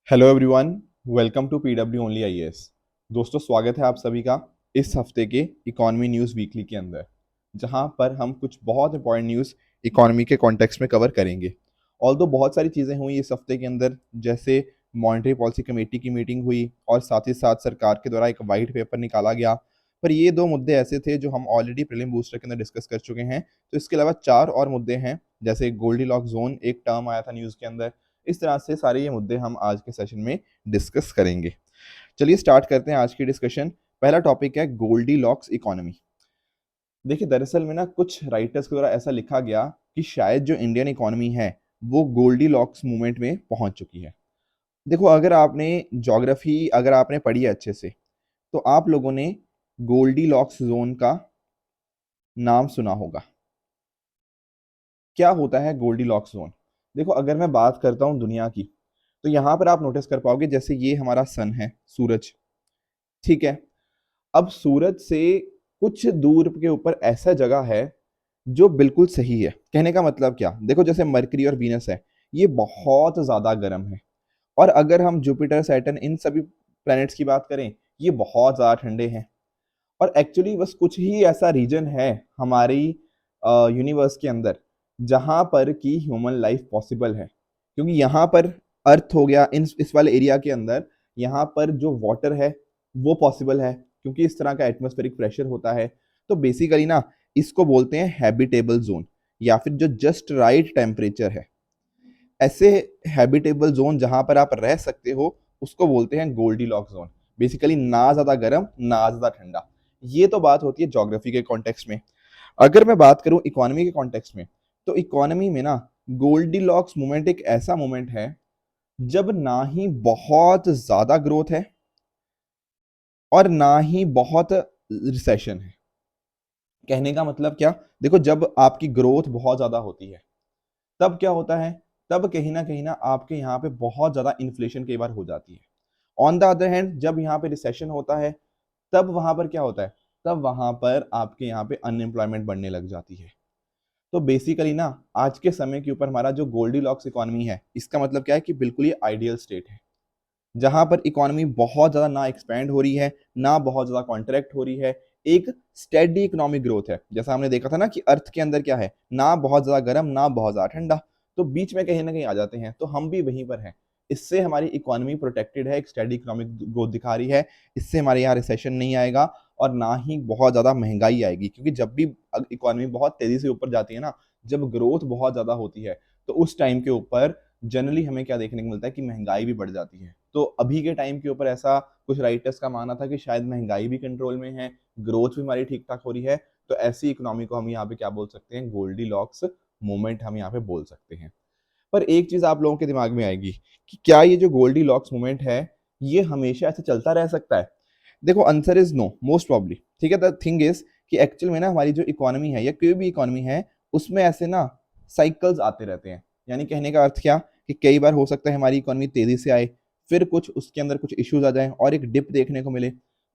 Hello everyone, welcome to PW only IAS. दोस्तों, स्वागत है आप सभी का इस हफ्ते के इकोनॉमी न्यूज़ वीकली के अंदर, जहां पर हम कुछ बहुत इंपॉर्टेंट न्यूज़ इकोनॉमी के कॉन्टेक्स्ट में कवर करेंगे। ऑल्दो बहुत सारी चीज़ें हुई इस हफ्ते के अंदर, जैसे मॉनेटरी पॉलिसी कमेटी की मीटिंग हुई और साथ ही साथ सरकार के द्वारा एक वाइट पेपर निकाला गया। पर ये दो मुद्दे ऐसे थे जो हम ऑलरेडी प्रीलिम बूस्टर के अंदर डिस्कस कर चुके हैं। तो इसके अलावा चार और मुद्दे हैं, जैसे गोल्डी लॉक जोन एक टर्म आया था न्यूज़ के अंदर। इस तरह से सारे ये मुद्दे हम आज के सेशन में डिस्कस करेंगे। चलिए स्टार्ट करते हैं आज की डिस्कशन। पहला टॉपिक है गोल्डी लॉक्स इकोनॉमी। देखिए, दरअसल में ना कुछ राइटर्स के द्वारा ऐसा लिखा गया कि शायद जो इंडियन इकोनॉमी है वो गोल्डी लॉक्स मूवमेंट में पहुंच चुकी है। देखो, अगर आपने ज्योग्राफी अगर आपने पढ़ी है अच्छे से, तो आप लोगों ने गोल्डी लॉक्स जोन का नाम सुना होगा। क्या होता है गोल्डी लॉक्स जोन? देखो, अगर मैं बात करता हूँ दुनिया की, तो यहाँ पर आप नोटिस कर पाओगे, जैसे ये हमारा सन है, सूरज, ठीक है। अब सूरज से कुछ दूर के ऊपर ऐसा जगह है जो बिल्कुल सही है। कहने का मतलब क्या? देखो, जैसे मरकरी और वीनस है, ये बहुत ज्यादा गर्म है। और अगर हम जुपिटर, सैटर्न, इन सभी प्लैनेट्स की बात करें, ये बहुत ज्यादा ठंडे हैं। और एक्चुअली बस कुछ ही ऐसा रीजन है हमारी यूनिवर्स के अंदर जहां पर कि ह्यूमन लाइफ पॉसिबल है, क्योंकि यहाँ पर अर्थ हो गया, इन इस वाले एरिया के अंदर यहाँ पर जो वाटर है वो पॉसिबल है, क्योंकि इस तरह का एटमॉस्फेरिक प्रेशर होता है। तो बेसिकली ना, इसको बोलते हैं हैबिटेबल जोन, या फिर जो जस्ट राइट टेम्परेचर है। ऐसे हैबिटेबल जोन जहां पर आप रह सकते हो, उसको बोलते हैं गोल्डी लॉक जोन। बेसिकली ना ज्यादा गर्म ना ज्यादा ठंडा। ये तो बात होती है ज्योग्राफी के कॉन्टेक्स्ट में। अगर मैं बात करूं इकोनॉमी के कॉन्टेक्स्ट में, तो इकोनॉमी में ना गोल्डी लॉक्स मूवमेंट एक ऐसा मूवमेंट है जब ना ही बहुत ज्यादा ग्रोथ है और ना ही बहुत रिसेशन है। कहने का मतलब क्या? देखो, जब आपकी ग्रोथ बहुत ज्यादा होती है तब क्या होता है? तब कहीं ना आपके यहाँ पे बहुत ज्यादा इन्फ्लेशन कई बार हो जाती है। ऑन द अदर हैंड, जब यहाँ पे रिसेशन होता है, तब वहां पर क्या होता है? तब वहां पर आपके यहाँ पे अनएम्प्लॉयमेंट बढ़ने लग जाती है। तो बेसिकली ना, आज के समय के ऊपर हमारा जो गोल्डी लॉक्स इकोनॉमी है, इसका मतलब क्या है कि बिल्कुल ही आइडियल स्टेट है, जहां पर इकोनॉमी बहुत ज्यादा ना एक्सपैंड हो रही है, ना बहुत ज्यादा कॉन्ट्रैक्ट हो रही है। एक स्टेडी इकोनॉमिक ग्रोथ है। जैसा हमने देखा था ना कि अर्थ के अंदर क्या है, ना बहुत ज्यादा गर्म ना बहुत ज्यादा ठंडा, तो बीच में कहीं ना कहीं आ जाते हैं। तो हम भी वहीं पर हैं। इससे हमारी इकोनॉमी प्रोटेक्टेड है, एक स्टेडी इकोनॉमिक ग्रोथ दिखा रही है। इससे हमारे यहाँ रिसेशन नहीं आएगा और ना ही बहुत ज्यादा महंगाई आएगी, क्योंकि जब भी इकोनॉमी बहुत तेजी से ऊपर जाती है ना, जब ग्रोथ बहुत ज्यादा होती है, तो उस टाइम के ऊपर जनरली हमें क्या देखने को मिलता है कि महंगाई भी बढ़ जाती है। तो अभी के टाइम के ऊपर ऐसा कुछ राइटर्स का मानना था कि शायद महंगाई भी कंट्रोल में है, ग्रोथ भी हमारी ठीक ठाक हो रही है। तो ऐसी इकोनॉमी को हम यहाँ पे क्या बोल सकते हैं? गोल्डी लॉक्स मूवमेंट हम यहाँ पे बोल सकते हैं। पर एक चीज आप लोगों के दिमाग में आएगी कि क्या ये जो गोल्डी लॉक्स मूवमेंट है, ये हमेशा ऐसे चलता रह सकता है? देखो, answer is no, most probably. ठीक है, द थिंग इज कि एक्चुअल में ना हमारी जो इकोनॉमी है या कोई भी इकोनॉमी है, उसमें ऐसे ना साइकिल्स आते रहते हैं। यानी कहने का अर्थ क्या कि कई बार हो सकता है हमारी इकोनॉमी तेजी से आए, फिर कुछ उसके अंदर कुछ इश्यूज आ जाएं और एक डिप देखने को मिले।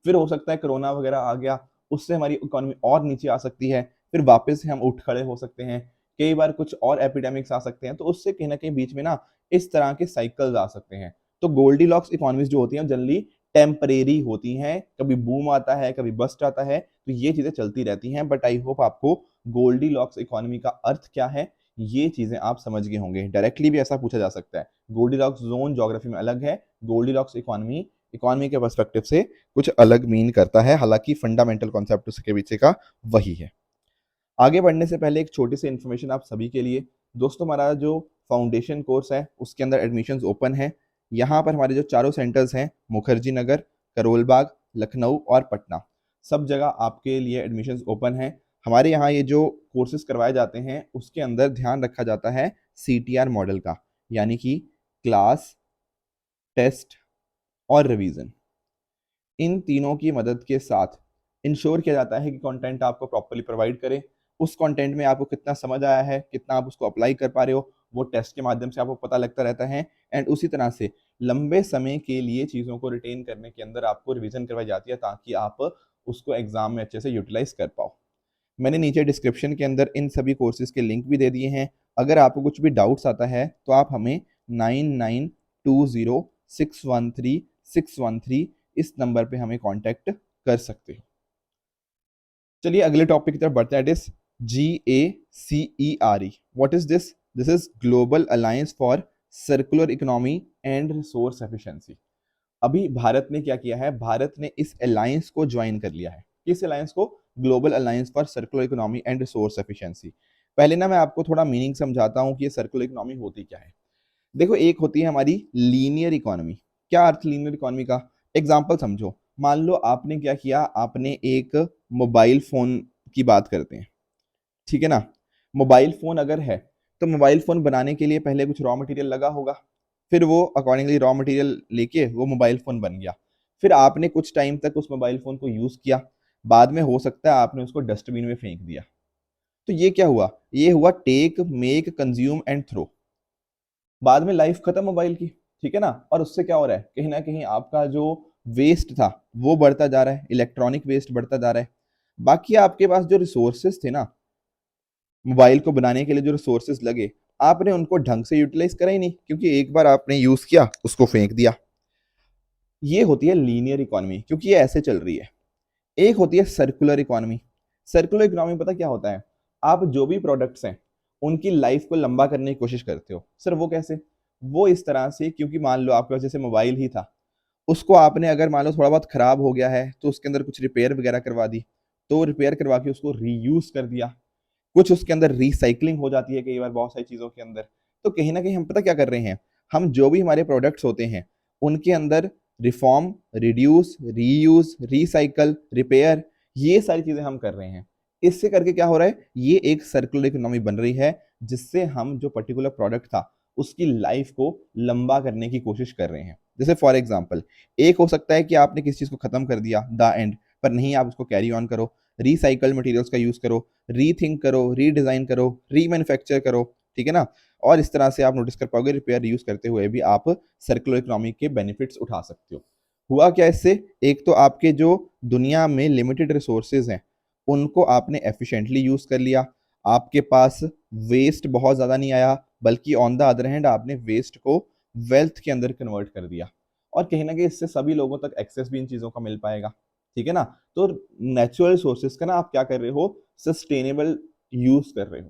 फिर हो सकता है कोरोना वगैरह आ गया, उससे हमारी इकोनॉमी और नीचे आ सकती है, फिर वापस से हम उठ खड़े हो सकते हैं। कई बार कुछ और एपिडेमिक्स आ सकते हैं, तो उससे कहीं ना कहीं बीच में ना इस तरह के साइकिल्स आ सकते हैं। तो गोल्डी लॉक्स इकोनॉमीज जो होती हैं जनरली टेम्परेरी होती हैं, कभी बूम आता है कभी बस्ट आता है, तो ये चीजें चलती रहती हैं। बट आई होप आपको गोल्डी लॉक्स इकोनॉमी का अर्थ क्या है ये चीजें आप समझ गए होंगे। डायरेक्टली भी ऐसा पूछा जा सकता है। गोल्डी लॉक्स जोन ज्योग्राफी में अलग है, गोल्डी लॉक्स इकोनॉमी इकोनॉमी के पर्सपेक्टिव से कुछ अलग मीन करता है, हालांकि फंडामेंटल कॉन्सेप्ट उसके पीछे का वही है। आगे बढ़ने से पहले एक छोटी सी इन्फॉर्मेशन आप सभी के लिए। दोस्तों, हमारा जो फाउंडेशन कोर्स है उसके अंदर एडमिशन्स ओपन है। यहाँ पर हमारे जो चारों सेंटर्स हैं, मुखर्जी नगर, करोल बाग, लखनऊ और पटना, सब जगह आपके लिए एडमिशन्स ओपन है। हमारे यहाँ ये जो कोर्सेज करवाए जाते हैं उसके अंदर ध्यान रखा जाता है CTR मॉडल का, यानी कि क्लास, टेस्ट और रिवीजन। इन तीनों की मदद के साथ इंश्योर किया जाता है कि कंटेंट आपको प्रॉपर्ली प्रोवाइड करें। उस कंटेंट में आपको कितना समझ आया है, कितना आप उसको अप्लाई कर पा रहे हो, वो टेस्ट के माध्यम से आपको पता लगता रहता है। एंड उसी तरह से लंबे समय के लिए चीज़ों को रिटेन करने के अंदर आपको रिवीजन करवाई जाती है, ताकि आप उसको एग्जाम में अच्छे से यूटिलाइज कर पाओ। मैंने नीचे डिस्क्रिप्शन के अंदर इन सभी कोर्सेज के लिंक भी दे दिए हैं। अगर आपको कुछ भी डाउट्स आता है तो आप हमें 9920 613 इस नंबर पे हमें कांटेक्ट कर सकते हो। चलिए अगले टॉपिक की तरफ बढ़ते हैं। It is GACERE। What is this? This is global alliance for circular economy and resource efficiency. अभी भारत ने क्या किया है, भारत ने इस अलायंस को ज्वाइन कर लिया है। किस अलायंस को? Global alliance for circular economy and resource efficiency. पहले ना मैं आपको थोड़ा मीनिंग समझाता हूँ कि ये सर्कुलर इकोनॉमी होती क्या है। देखो, एक होती है हमारी लीनियर इकोनॉमी। क्या अर्थ लीनियर इकोनॉमी का? एग्जाम्पल समझो। मान लो आपने क्या किया, आपने एक मोबाइल फोन की बात करते हैं, ठीक है ना। मोबाइल फोन अगर है तो मोबाइल फोन बनाने के लिए पहले कुछ रॉ मटेरियल लगा होगा, फिर वो अकॉर्डिंगली रॉ मटेरियल लेके वो मोबाइल फोन बन गया। फिर आपने कुछ टाइम तक उस मोबाइल फोन को यूज किया, बाद में हो सकता है आपने उसको डस्टबिन में फेंक दिया। तो ये क्या हुआ? ये हुआ take make consume and throw. बाद में लाइफ खत्म मोबाइल की, ठीक है ना। और उससे क्या हो रहा है, कहीं ना कहीं आपका जो वेस्ट था वो बढ़ता जा रहा है, इलेक्ट्रॉनिक वेस्ट बढ़ता जा रहा है। बाकी आपके पास जो रिसोर्सेज थे ना, मोबाइल को बनाने के लिए जो रिसोर्सेज लगे, आपने उनको ढंग से यूटिलाइज करा ही नहीं, क्योंकि एक बार आपने यूज किया उसको फेंक दिया। ये होती है लीनियर इकोनॉमी, क्योंकि ये ऐसे चल रही है। एक होती है सर्कुलर इकोनॉमी। सर्कुलर इकोनॉमी पता क्या होता है? आप जो भी प्रोडक्ट्स हैं उनकी लाइफ को लंबा करने की कोशिश करते हो। सर वो कैसे? वो इस तरह से, क्योंकि मान लो आपके पास जैसे मोबाइल ही था, उसको आपने अगर मान लो थोड़ा बहुत खराब हो गया है तो उसके अंदर कुछ रिपेयर वगैरह करवा दी, तो रिपेयर करवा के उसको रीयूज कर दिया। कुछ उसके अंदर रिसाइकलिंग हो जाती है कई बार बहुत सारी चीजों के अंदर। तो कहीं ना कहीं हम पता क्या कर रहे हैं, हम जो भी हमारे प्रोडक्ट्स होते हैं उनके अंदर reform, reduce, reuse, recycle, repair, ये सारी चीजें हम कर रहे हैं। इससे करके क्या हो रहा है, ये एक सर्कुलर इकोनॉमी बन रही है, जिससे हम जो पर्टिकुलर प्रोडक्ट था उसकी लाइफ को लंबा करने की कोशिश कर रहे हैं। जैसे फॉर एग्जाम्पल, एक हो सकता है कि आपने किसी चीज को खत्म कर दिया द एंड, पर नहीं, आप उसको कैरी ऑन करो, रिसाइकल्ड मटेरियल्स का यूज करो, रीथिंक करो, रीडिजाइन करो, रीमैन्युफैक्चर करो, ठीक है ना। और इस तरह से आप नोटिस कर पाओगे, रिपेयर यूज करते हुए भी आप सर्कुलर इकोनॉमी के बेनिफिट्स उठा सकते हो। हुआ क्या इससे? एक तो आपके जो दुनिया में लिमिटेड रिसोर्सेज हैं उनको आपने एफिशिएंटली यूज कर लिया, आपके पास वेस्ट बहुत ज्यादा नहीं आया, बल्कि ऑन द अदर हैंड आपने वेस्ट को वेल्थ के अंदर कन्वर्ट कर दिया। और कहीं ना कहीं इससे सभी लोगों तक एक्सेस भी इन चीजों का मिल पाएगा, ठीक है ना। तो नेचुरल रिसोर्सेज का ना आप क्या कर रहे हो, सस्टेनेबल यूज कर रहे हो।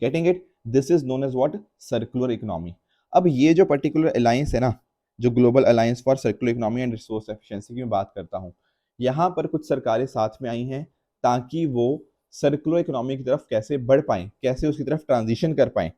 Getting it? This is known as what? Circular economy. अब ये जो पर्टिकुलर अलायंस है ना, जो global alliance for circular economy and resource efficiency की मैं बात करता हूँ, यहाँ पर कुछ सरकारें साथ में आई हैं ताकि वो सर्कुलर इकोनॉमी की तरफ कैसे बढ़ पाएं, कैसे उसकी तरफ ट्रांजिशन कर पाएं,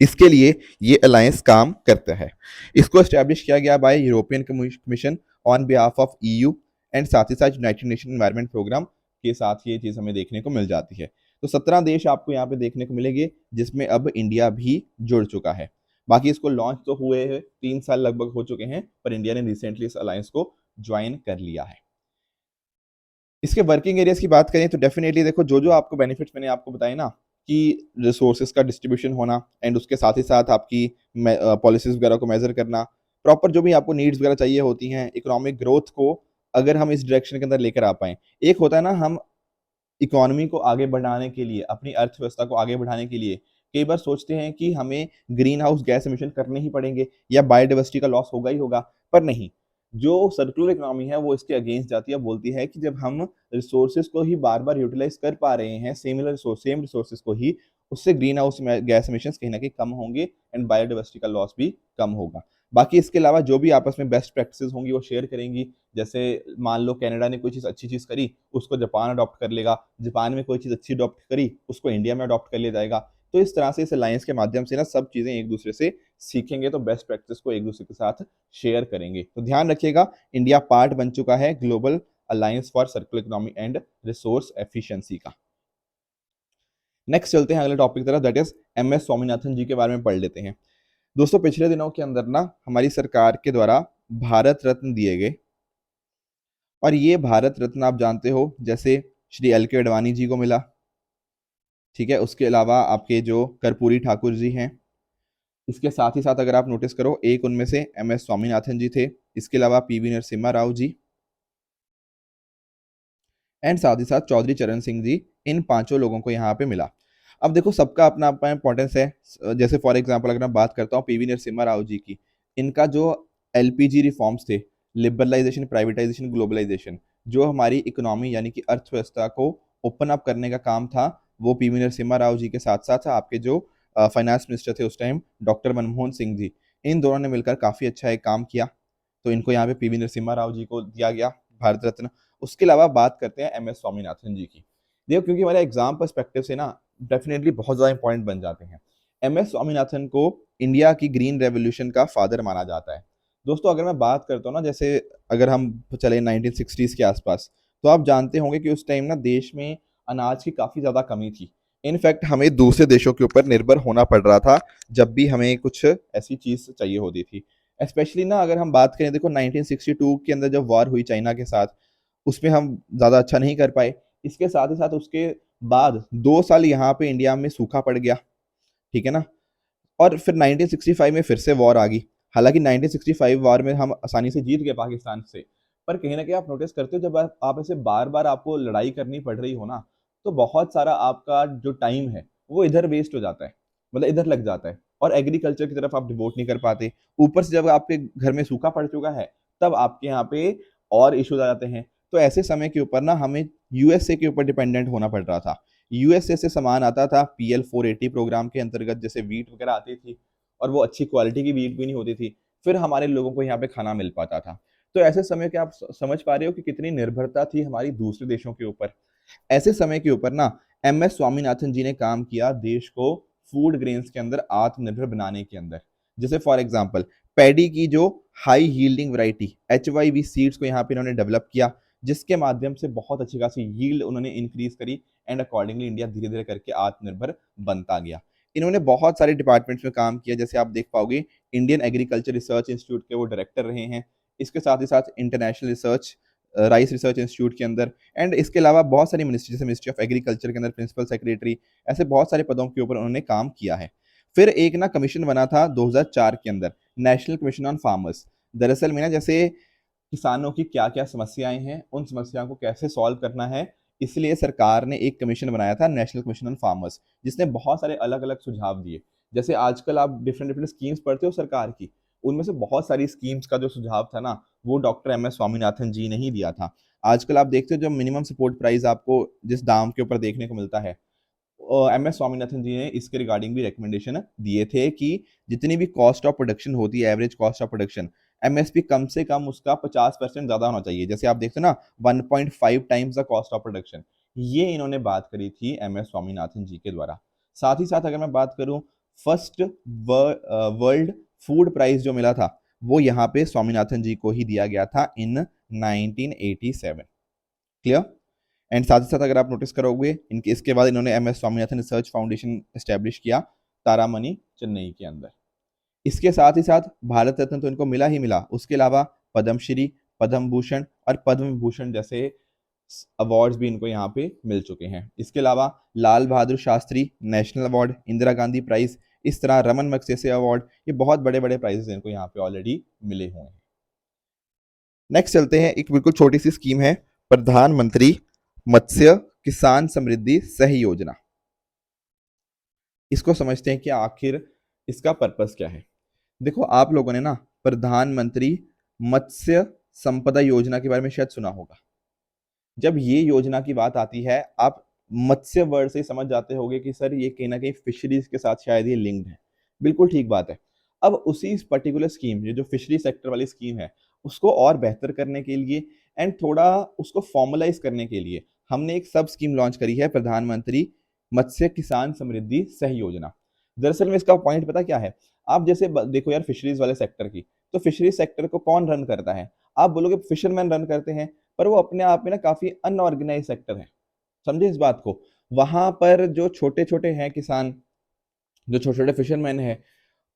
इसके लिए ये अलायंस काम करता है। इसको एस्टैब्लिश किया गया bye European commission on behalf of EU, and साथ ही साथ यूनाइटेड नेशन एनवायरनमेंट प्रोग्राम के साथ ये चीज हमें देखने को मिल जाती है। तो 17 देश आपको यहाँ पे देखने को मिलेंगे, जिसमें अब इंडिया भी जुड़ चुका है। बाकी इसको लॉन्च तो हुए हैं, 3 साल लगभग हो चुके हैं, पर इंडिया ने रिसेंटली इस अलायंस को ज्वाइन कर लिया है। इसके वर्किंग एरियाज की बात करें तो डेफिनेटली देखो, जो जो आपको बेनिफिट्स मैंने आपको बताए ना, कि रिसोर्सेज का डिस्ट्रीब्यूशन होना, एंड उसके साथ ही साथ आपकी पॉलिसीज वगैरह को मेजर करना, प्रॉपर जो भी आपको नीड्स वगैरह चाहिए होती हैं, इकोनॉमिक ग्रोथ को अगर हम इस डायरेक्शन के अंदर लेकर आ पाए। एक होता है ना, हम इकोनॉमी को आगे बढ़ाने के लिए, अपनी अर्थव्यवस्था को आगे बढ़ाने के लिए कई बार सोचते हैं कि हमें ग्रीन हाउस गैस एमिशन करने ही पड़ेंगे या बायोडाइवर्सिटी का लॉस होगा ही होगा, पर नहीं। जो सर्कुलर इकोनॉमी है वो इसके अगेंस्ट जाती है, बोलती है कि जब हम रिसोर्सेज को ही बार बार यूटिलाइज कर पा रहे हैं, सेम रिसोर्सेज को ही, उससे ग्रीन हाउस गैस एमिशन कहीं ना कहीं कम होंगे, एंड बायोडाइवर्सिटी का लॉस भी कम होगा। बाकी इसके अलावा जो भी आपस में बेस्ट प्रैक्टिसेस होंगी वो शेयर करेंगी। जैसे मान लो कनाडा ने कोई चीज़ अच्छी चीज़ करी, उसको जापान अडॉप्ट कर लेगा, जापान में कोई चीज़ अच्छी अडॉप्ट करी, उसको इंडिया में अडॉप्ट कर लिया जाएगा। तो इस तरह से इस अलायंस के माध्यम से ना सब चीज़ें एक दूसरे से सीखेंगे, तो बेस्ट प्रैक्टिस को एक दूसरे के साथ शेयर करेंगे। तो ध्यान रखिएगा, इंडिया पार्ट बन चुका है global alliance for circular economy and resource efficiency का। नेक्स्ट चलते हैं अगले टॉपिक की तरफ, दैट इज MS स्वामीनाथन जी के बारे में पढ़ लेते हैं। दोस्तों, पिछले दिनों के अंदर ना हमारी सरकार के द्वारा भारत रत्न दिए गए, और ये भारत रत्न आप जानते हो जैसे श्री LK अडवाणी जी को मिला, ठीक है। उसके अलावा आपके जो कर्पूरी ठाकुर जी हैं, इसके साथ ही साथ अगर आप नोटिस करो, एक उनमें से MS स्वामीनाथन जी थे, इसके अलावा PV नरसिम्हा राव जी, एंड साथ ही साथ चौधरी चरण सिंह जी, इन पांचों लोगों को यहाँ पे मिला। अब देखो, सबका अपना अपना इंपॉर्टेंस है। जैसे फॉर एग्जाम्पल अगर मैं बात करता हूँ PV नरसिम्हा राव जी की, इनका जो एलपीजी रिफॉर्म्स थे, लिबरलाइजेशन, प्राइवेटाइजेशन, ग्लोबलाइजेशन, जो हमारी इकोनॉमी यानी कि अर्थव्यवस्था को ओपन अप करने का काम था, वो पीवी नरसिम्हा राव जी के साथ साथ आपके जो फाइनेंस मिनिस्टर थे उस टाइम, डॉक्टर मनमोहन सिंह जी, इन दोनों ने मिलकर काफ़ी अच्छा एक काम किया। तो इनको यहाँ पे पीवी नरसिम्हा राव जी को दिया गया भारत रत्न। उसके अलावा बात करते हैं एम एस स्वामीनाथन जी की। देखो, क्योंकि हमारे एग्जाम पर्सपेक्टिव से ना डेफिनेटली बहुत ज़्यादा इंपॉर्टेंट बन जाते हैं। एम एस स्वामीनाथन को इंडिया की ग्रीन रेवोल्यूशन का फादर माना जाता है। दोस्तों, अगर मैं बात करता हूँ ना, जैसे अगर हम चले 1960s के आसपास, तो आप जानते होंगे कि उस टाइम ना देश में अनाज की काफ़ी ज़्यादा कमी थी। इनफैक्ट हमें दूसरे देशों के ऊपर निर्भर होना पड़ रहा था जब भी हमें कुछ ऐसी चीज़ चाहिए होती थी। स्पेशली ना अगर हम बात करें, देखो 1962 के अंदर जब वॉर हुई चाइना के साथ, उसमें हम ज़्यादा अच्छा नहीं कर पाए। इसके साथ ही साथ उसके बाद 2 साल यहाँ पे इंडिया में सूखा पड़ गया, ठीक है ना। और फिर 1965 में फिर से वॉर आ गई। हालांकि 1965 वॉर में हम आसानी से जीत गए पाकिस्तान से, पर कहीं ना कहीं आप नोटिस करते हो, जब आप ऐसे बार बार आपको लड़ाई करनी पड़ रही हो ना, तो बहुत सारा आपका जो टाइम है वो इधर वेस्ट हो जाता है, मतलब इधर लग जाता है, और एग्रीकल्चर की तरफ आप डिवोट नहीं कर पाते। ऊपर से जब आपके घर में सूखा पड़ चुका है, तब आपके यहाँ पे और इश्यूज आ जाते हैं। तो ऐसे समय के ऊपर ना हमें यूएसए के ऊपर डिपेंडेंट होना पड़ रहा था। यूएसए से सामान आता था पीएल 480 प्रोग्राम के अंतर्गत, जैसे वीट वगैरह आती थी, और वो अच्छी क्वालिटी की वीट भी नहीं होती थी, फिर हमारे लोगों को यहाँ पे खाना मिल पाता था। तो ऐसे समय के आप समझ पा रहे हो कि कितनी निर्भरता थी हमारी दूसरे देशों के ऊपर। ऐसे समय के ऊपर ना एम एस स्वामीनाथन जी ने काम किया देश को फूड ग्रेन्स के अंदर आत्मनिर्भर बनाने के अंदर। जैसे फॉर एग्जाम्पल, पैडी की जो high yielding variety HYV seeds को यहाँ पे इन्होंने डेवलप किया, जिसके माध्यम से बहुत अच्छी खासी यील्ड उन्होंने इंक्रीज करी, एंड अकॉर्डिंगली इंडिया धीरे धीरे करके आत्मनिर्भर बनता गया। इन्होंने बहुत सारे डिपार्टमेंट्स में काम किया, जैसे आप देख पाओगे इंडियन एग्रीकल्चर रिसर्च इंस्टीट्यूट के वो डायरेक्टर रहे हैं। इसके साथ ही साथ international research, rice research institute के अंदर, एंड इसके अलावा बहुत सारी मिनिस्ट्री, जैसे मिनिस्ट्री ऑफ एग्रीकल्चर के अंदर प्रिंसिपल सेक्रेटरी, ऐसे बहुत सारे पदों के ऊपर उन्होंने काम किया है। फिर एक ना कमीशन बना था 2004 के अंदर, नेशनल कमीशन ऑन फार्मर्स। दरअसल में ना जैसे किसानों की क्या क्या समस्याएं हैं, उन समस्याओं को कैसे सॉल्व करना है, इसलिए सरकार ने एक कमीशन बनाया था, नेशनल कमीशन ऑन फार्मर्स, जिसने बहुत सारे अलग अलग सुझाव दिए। जैसे आजकल आप डिफरेंट डिफरेंट स्कीम्स पढ़ते हो सरकार की, उनमें से बहुत सारी स्कीम्स का जो सुझाव था ना, वो डॉक्टर एम एस स्वामीनाथन जी ने ही दिया था। आजकल आप देखते हो जो मिनिमम सपोर्ट प्राइस आपको जिस दाम के ऊपर देखने को मिलता है, एम एस स्वामीनाथन जी ने इसके रिगार्डिंग भी रिकमेंडेशन दिए थे कि जितनी भी कॉस्ट ऑफ प्रोडक्शन होती है, average cost of production, MSP कम से कम उसका 50% ज्यादा होना चाहिए। जैसे आप देखते हो ना 1.5 times the cost of production, ये इन्होंने बात करी थी एम एस स्वामीनाथन जी के द्वारा। साथ ही साथ अगर मैं बात करूं, फर्स्ट वर्ल्ड फूड प्राइज जो मिला था, वो यहाँ पे स्वामीनाथन जी को ही दिया गया था इन 1987। क्लियर। एंड साथ ही साथ अगर आप नोटिस करोगे, इनके इसके बाद इन्होंने M S Swaminathan research foundation establish किया तारामणि, चेन्नई के अंदर। इसके साथ ही साथ भारत रत्न तो इनको मिला ही मिला, उसके अलावा पद्मश्री, पद्म भूषण और पद्म विभूषण जैसे अवार्ड्स भी इनको यहाँ पे मिल चुके हैं। इसके अलावा Lal Bahadur Shastri national award, Indira Gandhi prize, इस तरह रमन मगसेसे अवार्ड, ये बहुत बड़े बड़े प्राइजेस इनको यहाँ पे ऑलरेडी मिले हुए हैं। नेक्स्ट चलते हैं, एक बिल्कुल छोटी सी स्कीम है, प्रधानमंत्री मत्स्य किसान समृद्धि सह योजना। इसको समझते हैं कि आखिर इसका पर्पस क्या है। देखो, आप लोगों ने ना प्रधानमंत्री मत्स्य संपदा योजना के बारे में शायद सुना होगा। जब ये योजना की बात आती है, आप मत्स्य वर्ड से ही समझ जाते होंगे कि सर ये कहीं ना कहीं फिशरीज के साथ शायद ये लिंक्ड है। बिल्कुल ठीक बात है। अब उसी पर्टिकुलर स्कीम, ये जो फिशरी सेक्टर वाली स्कीम है, उसको और बेहतर करने के लिए एंड थोड़ा उसको फॉर्मलाइज करने के लिए हमने एक सब स्कीम लॉन्च करी है, प्रधानमंत्री मत्स्य किसान समृद्धि सह योजना। दरअसल में इसका पॉइंट पता क्या है? आप जैसे देखो यार, फिशरीज वाले सेक्टर की, तो फिशरीज सेक्टर को कौन रन करता है? आप बोलोगे फिशरमैन रन करते हैं, पर वो अपने आप में ना काफी अनऑर्गेनाइज सेक्टर है। समझे इस बात को? वहां पर जो छोटे छोटे हैं किसान, जो छोटे छोटे फिशरमैन हैं,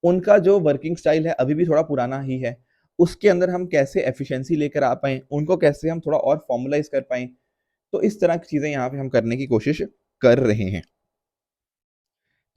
उनका जो वर्किंग स्टाइल है अभी भी थोड़ा पुराना ही है। उसके अंदर हम कैसे एफिशिएंसी लेकर आ पाए, उनको कैसे हम थोड़ा और फॉर्मुलाइज कर पाए, तो इस तरह की चीजें यहाँ पे हम करने की कोशिश कर रहे हैं।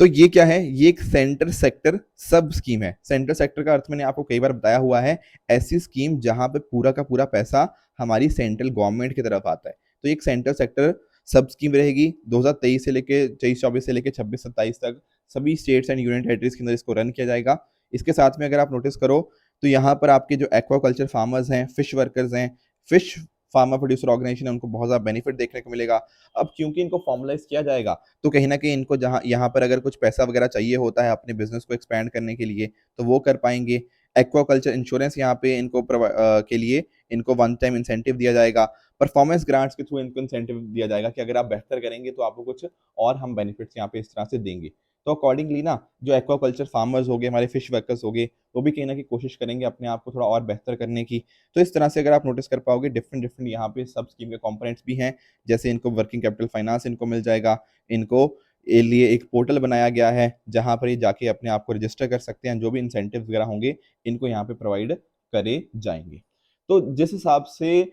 तो ये क्या है? ये एक सेंटर सेक्टर सब स्कीम है। सेंटर सेक्टर का अर्थ मैंने आपको कई बार बताया हुआ है, ऐसी स्कीम जहां पे पूरा का पूरा पैसा हमारी सेंट्रल गवर्नमेंट की तरफ आता है। तो एक सेंटर सेक्टर सब स्कीम रहेगी 2023 से लेके 23-24 से लेके 26-27 तक, सभी स्टेट्स एंड यूनियन टेरिटरीज के अंदर इसको रन किया जाएगा। इसके साथ में अगर आप नोटिस करो, तो यहाँ पर आपके जो एक्वाकल्चर फार्मर्स हैं, फिश वर्कर्स हैं, फिश फार्मर प्रोड्यूसर ऑर्गेनाइजेशन है, उनको बहुत ज़्यादा बेनिफिट देखने को मिलेगा। अब क्योंकि इनको फॉर्मलाइज किया जाएगा तो कहीं ना कहीं इनको जहाँ यहाँ पर अगर कुछ पैसा वगैरह चाहिए होता है अपने बिजनेस को एक्सपैंड करने के लिए तो वो कर पाएंगे। एक्वाकल्चर इंश्योरेंस यहाँ पे इनको के लिए इनको वन टाइम इंसेंटिव दिया जाएगा। परफॉर्मेंस ग्रांट्स के थ्रू इनको इंसेंटिव दिया जाएगा कि अगर आप बेहतर करेंगे तो आपको कुछ और हम बेनिफिट्स यहाँ पे इस तरह से देंगे। तो अकॉर्डिंगली ना जो एक्वाकल्चर फार्मर्स हो गए, हमारे फिश वर्कर्स हो गए, वो भी कहीं ना कहीं कोशिश करेंगे अपने आप को थोड़ा और बेहतर करने की। तो इस तरह से अगर आप नोटिस कर पाओगे डिफरेंट डिफरेंट यहाँ पे सब स्कीम के कंपोनेंट्स भी हैं। जैसे इनको वर्किंग कैपिटल फाइनेंस इनको मिल जाएगा, इनको ये लिए एक पोर्टल बनाया गया है जहां पर ये जाके अपने आप को रजिस्टर कर सकते हैं, जो भी इंसेंटिव वगैरह होंगे इनको यहाँ पे प्रोवाइड करे जाएंगे। तो जिस हिसाब से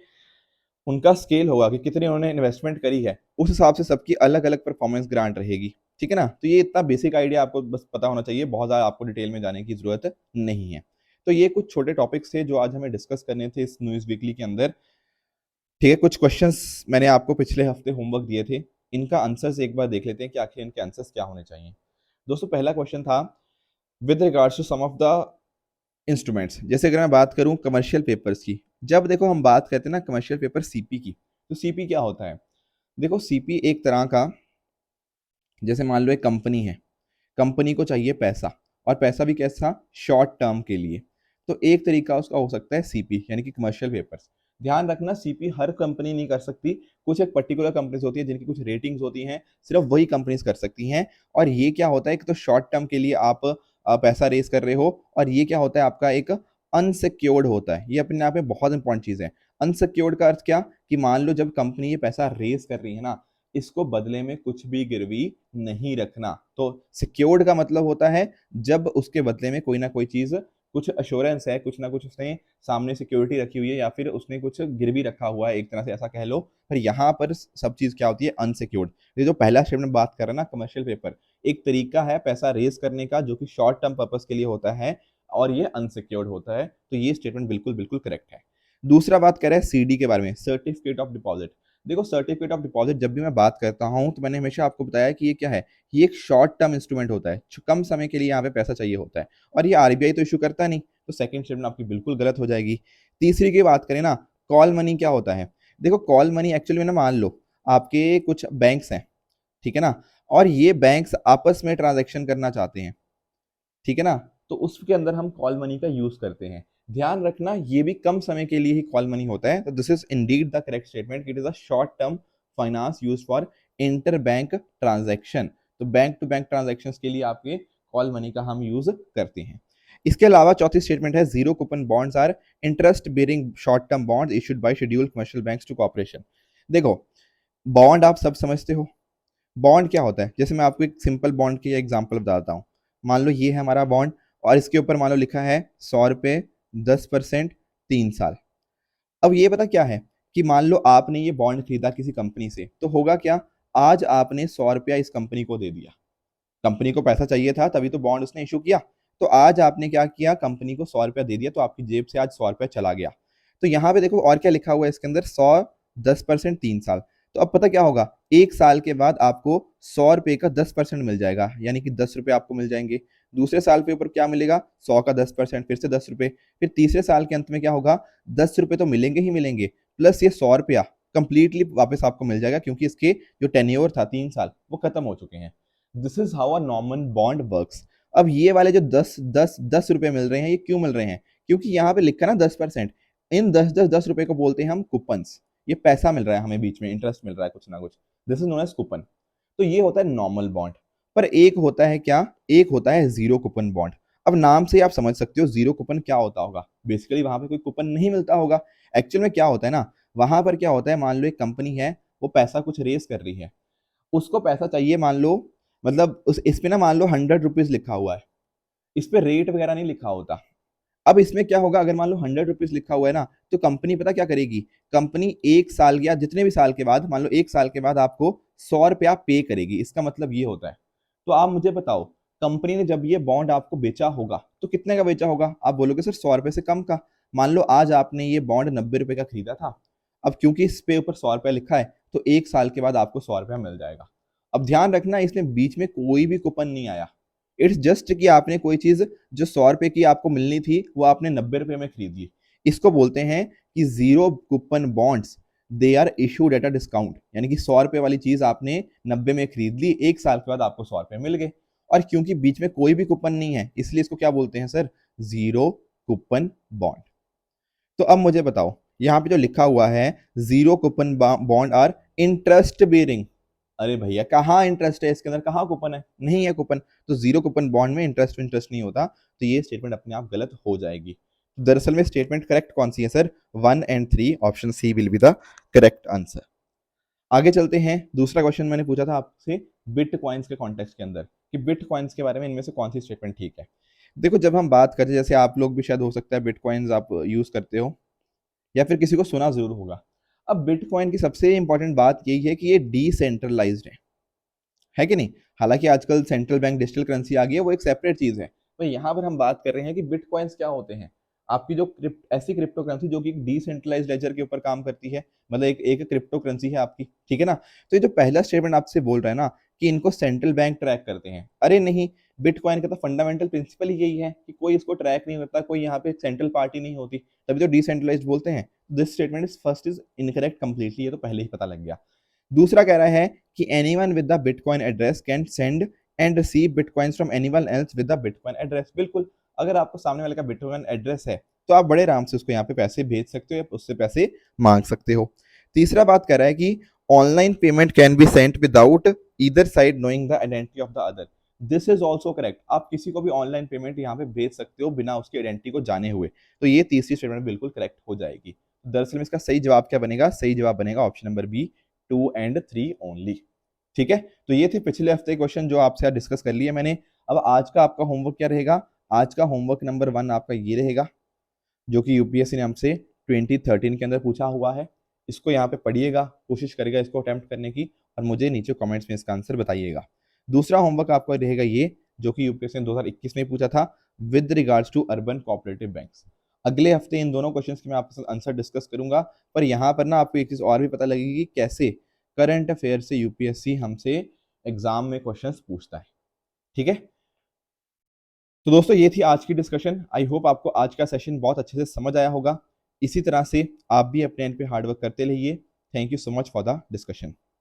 उनका स्केल होगा कि कितनी उन्होंने इन्वेस्टमेंट करी है उस हिसाब से सबकी अलग अलग परफॉर्मेंस ग्रांट रहेगी। ठीक है ना, तो ये इतना बेसिक आइडिया आपको बस पता होना चाहिए, बहुत ज़्यादा आपको डिटेल में जाने की जरूरत नहीं है। तो ये कुछ छोटे टॉपिक्स थे जो आज हमें डिस्कस करने थे इस न्यूज़ वीकली के अंदर। ठीक है, कुछ क्वेश्चंस मैंने आपको पिछले हफ्ते होमवर्क दिए थे, इनका आंसर्स एक बार देख लेते हैं कि आखिर इनके आंसर्स क्या होने चाहिए। दोस्तों पहला क्वेश्चन था with regards to some of the instruments. जैसे अगर मैं बात करूं कमर्शियल पेपर्स की, जब देखो हम बात करते हैं ना कमर्शियल पेपर सीपी की, तो सीपी क्या होता है? देखो सीपी एक तरह का, जैसे मान लो एक कंपनी है, कंपनी को चाहिए पैसा, और पैसा भी कैसा? शॉर्ट टर्म के लिए। तो एक तरीका उसका हो सकता है सीपी यानी कि कमर्शियल पेपर्स। ध्यान रखना सीपी हर कंपनी नहीं कर सकती, कुछ एक पर्टिकुलर कंपनीज होती है जिनकी कुछ रेटिंग्स होती हैं, सिर्फ वही कंपनीज कर सकती हैं। और ये क्या होता है कि तो शॉर्ट टर्म के लिए आप पैसा रेस कर रहे हो, और ये क्या होता है आपका एक अनसिक्योर्ड होता है। ये अपने आप में बहुत इंपॉर्टेंट चीज है। अनसिक्योर्ड का अर्थ क्या कि मान लो जब कंपनी ये पैसा रेस कर रही है ना, इसको बदले में कुछ भी गिरवी नहीं रखना। तो सिक्योर्ड का मतलब होता है जब उसके बदले में कोई ना कोई चीज, कुछ अश्योरेंस है, कुछ ना कुछ उसने सामने सिक्योरिटी रखी हुई है या फिर उसने कुछ गिरवी रखा हुआ है, एक तरह से ऐसा कह लो। पर यहाँ पर सब चीज क्या होती है? अनसिक्योर्ड। ये जो पहला स्टेटमेंट बात कर रहे हैं ना कमर्शियल पेपर, एक तरीका है पैसा रेज करने का जो कि शॉर्ट टर्म पर्पस के लिए होता है और ये अनसिक्योर्ड होता है। तो ये स्टेटमेंट बिल्कुल बिल्कुल करेक्ट है। दूसरा बात करें सीडी के बारे में, सर्टिफिकेट ऑफ डिपॉजिट। देखो सर्टिफिकेट ऑफ डिपॉजिट जब भी मैं बात करता हूं तो मैंने हमेशा आपको बताया कि ये क्या है, ये एक शॉर्ट टर्म इंस्ट्रूमेंट होता है, कम समय के लिए यहाँ पे पैसा चाहिए होता है, और ये आरबीआई तो इशू करता नहीं। तो सेकंड स्टेटमेंट आपकी बिल्कुल गलत हो जाएगी। तीसरी की बात करें ना, कॉल मनी क्या होता है? देखो कॉल मनी एक्चुअली में ना, मान लो आपके कुछ बैंक्स हैं, ठीक है ना, और ये बैंक्स आपस में ट्रांजेक्शन करना चाहते हैं, ठीक है ना, तो उसके अंदर हम कॉल मनी का यूज करते हैं। ध्यान रखना ये भी कम समय के लिए ही कॉल मनी होता है। तो this is Indeed the correct statement, it is a short term finance use for inter bank transaction. तो बैंक टू बैंक ट्रांजैक्शन के लिए आपके कॉल मनी का हम यूज करते हैं। इसके अलावा चौथी स्टेटमेंट है zero coupon bonds are interest bearing short term bonds issued by scheduled commercial banks to corporation. देखो बॉन्ड आप सब समझते हो, बॉन्ड क्या होता है? जैसे मैं आपको एक सिंपल बॉन्ड की एग्जांपल बताता हूँ। मान लो ये है हमारा बॉन्ड, और इसके ऊपर मान लो लिखा है 100 रुपये 10% 3 साल। अब ये पता क्या है कि मान लो आपने ये बॉन्ड खरीदा किसी कंपनी से, तो होगा क्या, आज आपने 100 रुपया इस कंपनी को दे दिया। कंपनी को पैसा चाहिए था तभी तो बॉन्ड उसने इशू किया। तो आज आपने क्या किया, कंपनी को 100 रुपया दे दिया, तो आपकी जेब से आज 100 रुपया चला गया। तो यहाँ पे देखो और क्या लिखा हुआ है इसके अंदर, 100 10% 3 साल। तो अब पता क्या होगा, एक साल के बाद आपको 100 रुपये का 10% मिल जाएगा, यानी कि 10 रुपये आपको मिल जाएंगे। दूसरे साल पे ऊपर क्या मिलेगा, 100 का 10%, फिर से 10 रुपये। फिर तीसरे साल के अंत में क्या होगा, 10 रुपये तो मिलेंगे ही मिलेंगे, प्लस ये 100 रुपया कंप्लीटली वापस आपको मिल जाएगा, क्योंकि इसके जो टेन्योर था 3 साल वो खत्म हो चुके हैं। This is how a normal bond works. अब ये वाले जो 10 10 10 रुपए मिल रहे हैं, ये क्यों मिल रहे हैं? क्योंकि यहाँ पे लिखा ना 10%, इन 10 10 10 रुपए को बोलते हैं हम कूपन्स। ये पैसा मिल रहा है हमें, बीच में इंटरेस्ट मिल रहा है कुछ ना कुछ, this is known as coupon. तो ये होता है नॉर्मल बॉन्ड। पर एक होता है क्या, एक होता है जीरो कूपन बॉन्ड। अब नाम से आप समझ सकते हो जीरो कूपन क्या होता होगा। बेसिकली वहां पे कोई कूपन नहीं मिलता होगा। एक्चुअल में क्या होता है ना, वहां पर क्या होता है, मान लो एक कंपनी है, वो पैसा कुछ रेस कर रही है, उसको पैसा चाहिए, मान लो मतलब उस इस पे ना मान लो 100 रुपीज लिखा हुआ है, इस पे रेट वगैरह नहीं लिखा होता। अब इसमें क्या होगा, अगर मान लो 100 रुपीज लिखा हुआ है ना, तो कंपनी पता क्या करेगी, कंपनी एक साल या जितने भी साल के बाद, मान लो एक साल के बाद आपको 100 रुपया पे करेगी। इसका मतलब ये होता है। तो आप मुझे बताओ, कंपनी ने जब ये बॉन्ड आपको बेचा होगा तो कितने का बेचा होगा? आप बोलोगे सर 100 रुपये से कम का। मान लो आज आपने ये बॉन्ड 90 रुपए का खरीदा था, अब क्योंकि इस पे ऊपर 100 रुपया लिखा है, तो एक साल के बाद आपको 100 रुपया मिल जाएगा। अब ध्यान रखना इसमें बीच में कोई भी कूपन नहीं आया, इट्स जस्ट कि आपने कोई चीज जो 100 रुपए की आपको मिलनी थी वो आपने 90 रुपए में खरीद ली। इसको बोलते हैं कि zero coupon bonds, they are issued at a discount, यानी कि 100 रुपए वाली चीज आपने 90 में खरीद ली, 1 साल के बाद आपको 100 रुपए मिल गए, और क्योंकि बीच में कोई भी कूपन नहीं है इसलिए इसको क्या बोलते हैं सर, जीरो कूपन बॉन्ड। तो अब मुझे बताओ, यहाँ पे जो लिखा हुआ है zero coupon bond are interest bearing, अरे भैया कहाँ इंटरेस्ट है इसके अंदर, कहाँ कूपन है, नहीं है कूपन, तो जीरो कूपन बॉन्ड में इंटरेस्ट नहीं होता, तो ये स्टेटमेंट अपने आप गलत हो जाएगी। दरअसल में स्टेटमेंट करेक्ट कौन सी है sir, 1 and 3, option C will be the correct answer. आगे चलते हैं, दूसरा क्वेश्चन मैंने पूछा था आपसे बिट कॉइन्स के कॉन्टेक्स्ट के अंदर कि बिट कॉइन्स के बारे में इनमें से कौन सी स्टेटमेंट ठीक है। देखो जब हम बात करते हैं, जैसे आप लोग भी शायद हो सकता है बिट कॉइन्स आप यूज करते हो या फिर किसी को सुना जरूर होगा। अब बिटकॉइन की सबसे इंपॉर्टेंट बात यही है कि ये डिसेंट्रलाइज्ड है कि नहीं। हालांकि आजकल सेंट्रल बैंक डिजिटल करेंसी आ गई है, वो एक सेपरेट चीज है, तो यहाँ पर हम बात कर रहे हैं कि बिटकॉइंस क्या होते हैं, आपकी जो ऐसी क्रिप्टो करेंसी जो कि डिसेंट्रलाइज्ड लेजर के ऊपर काम करती है, मतलब एक क्रिप्टो करेंसी है आपकी, ठीक है ना। तो ये जो पहला स्टेटमेंट आपसे बोल रहा है ना कि इनको सेंट्रल बैंक ट्रैक करते हैं, अरे नहीं, बिटकॉइन का तो फंडामेंटल प्रिंसिपल ही यही है कि कोई इसको ट्रैक नहीं करता, कोई यहाँ पे सेंट्रल पार्टी नहीं होती, तभी तो डिसेंट्रलाइज्ड बोलते हैं। This statement is first is incorrect completely, ये तो पहले ही पता लग गया। दूसरा कह रहा है कि anyone with the bitcoin address can send and receive bitcoins from anyone else with the bitcoin address, बिल्कुल, अगर आपको सामने वाले का बिटकॉइन एड्रेस है तो आप बड़े आराम से उसको यहाँ पे पैसे भेज सकते हो या उससे पैसे मांग सकते हो। तीसरा बात कर रहा है कि online payment can be sent without either side knowing the identity of the other, this is also correct, आप किसी को भी ऑनलाइन पेमेंट यहाँ पे भेज सकते हो बिना उसकी आइडेंटिटी को जाने हुए, तो ये तीसरी स्टेटमेंट बिल्कुल करेक्ट हो जाएगी। दरअसल में इसका सही जवाब क्या बनेगा, सही जवाब बनेगा option number B, 2 and 3 only. ठीक है, तो ये थे पिछले हफ्ते क्वेश्चन जो आपसे डिस्कस कर लिए मैंने। अब आज का आपका होमवर्क क्या रहेगा, आज का होमवर्क नंबर 1 आपका ये रहेगा, जो कि यूपीएससी ने हमसे 2013 के अंदर पूछा हुआ है, इसको यहाँ पे पढ़िएगा, कोशिश करेगा इसको अटेम्प्ट करने की, और मुझे नीचे कमेंट्स में इसका आंसर बताइएगा। दूसरा होमवर्क आपका रहेगा ये, जो कि यूपीएससी ने 2021 में पूछा था, with regards to urban cooperative banks. अगले हफ्ते इन दोनों क्वेश्चंस की मैं आपके साथ आंसर डिस्कस करूंगा, पर यहाँ पर ना आपको एक चीज और भी पता लगेगी कि कैसे करंट अफेयर से यूपीएससी हमसे एग्जाम में क्वेश्चंस पूछता है। ठीक है, तो दोस्तों ये थी आज की डिस्कशन। आई होप आपको आज का सेशन बहुत अच्छे से समझ आया होगा। इसी तरह से आप भी अपने एंड पे हार्डवर्क करते रहिए। Thank you so much for the discussion.